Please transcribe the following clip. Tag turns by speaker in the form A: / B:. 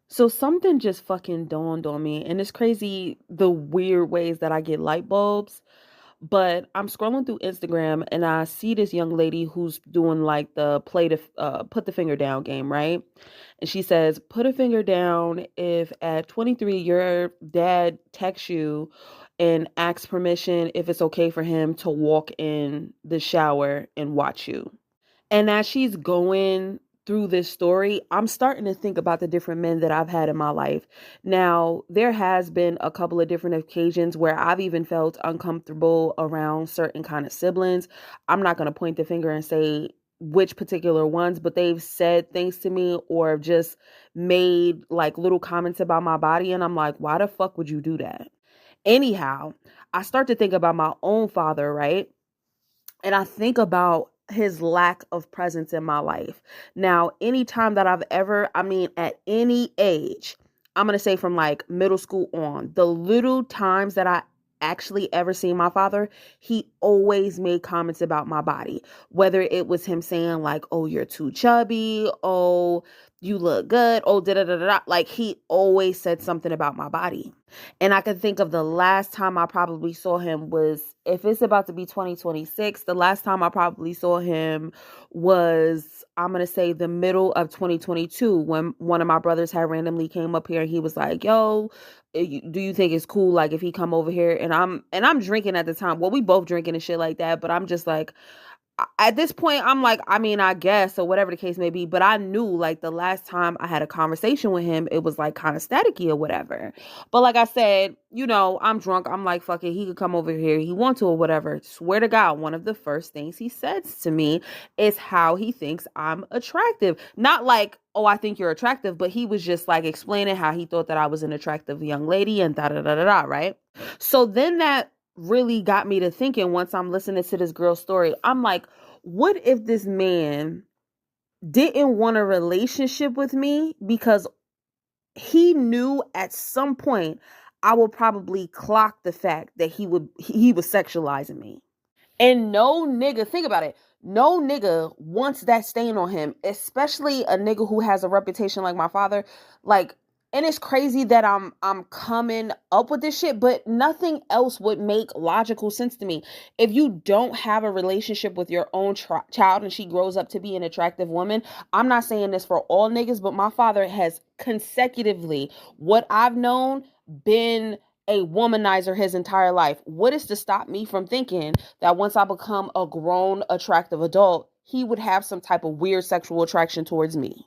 A: So something just fucking dawned on me, and it's crazy the weird ways that I get light bulbs. But I'm scrolling through Instagram and I see this young lady who's doing like the play to put the finger down game, right? And she says, put a finger down if at 23 your dad texts you and asks permission if it's okay for him to walk in the shower and watch you. And as she's going through this story, I'm starting to think about the different men that I've had in my life. Now, there has been a couple of different occasions where I've even felt uncomfortable around certain kind of siblings. I'm not going to point the finger and say which particular ones, but they've said things to me or just made like little comments about my body. And I'm like, why the fuck would you do that? Anyhow, I start to think about my own father, right? And I think about his lack of presence in my life. Now, anytime that I've ever, I mean, at any age, I'm going to say from like middle school on, the little times that I actually ever seen my father, he always made comments about my body. Whether it was him saying like, oh, you're too chubby. Oh, you look good. Oh, da da da da. Like he always said something about my body. And I can think of the last time I probably saw him was, if it's about to be 2026, the last time I probably saw him was, I'm going to say the middle of 2022 when one of my brothers had randomly came up here and he was like, yo, do you think it's cool like if he come over here and I'm drinking at the time. Well, we both drinking and shit like that, but I'm just like, at this point, I'm like, I mean, I guess, or whatever the case may be, but I knew like the last time I had a conversation with him, it was like kind of staticky or whatever. But like I said, I'm drunk. I'm like, fuck it. He could come over here. He want to or whatever. Swear to God, one of the first things he says to me is how he thinks I'm attractive. Not like, oh, I think you're attractive, but he was just like explaining how he thought that I was an attractive young lady and da da da da da, right? So then that really got me to thinking once I'm listening to this girl's story. I'm like, what if this man didn't want a relationship with me because he knew at some point I would probably clock the fact that he was sexualizing me. And no nigga, think about it. No nigga wants that stain on him, especially a nigga who has a reputation like my father. Like, and it's crazy that I'm coming up with this shit, but nothing else would make logical sense to me. If you don't have a relationship with your own child and she grows up to be an attractive woman, I'm not saying this for all niggas, but my father has consecutively, what I've known, been a womanizer his entire life. What is to stop me from thinking that once I become a grown, attractive adult, he would have some type of weird sexual attraction towards me?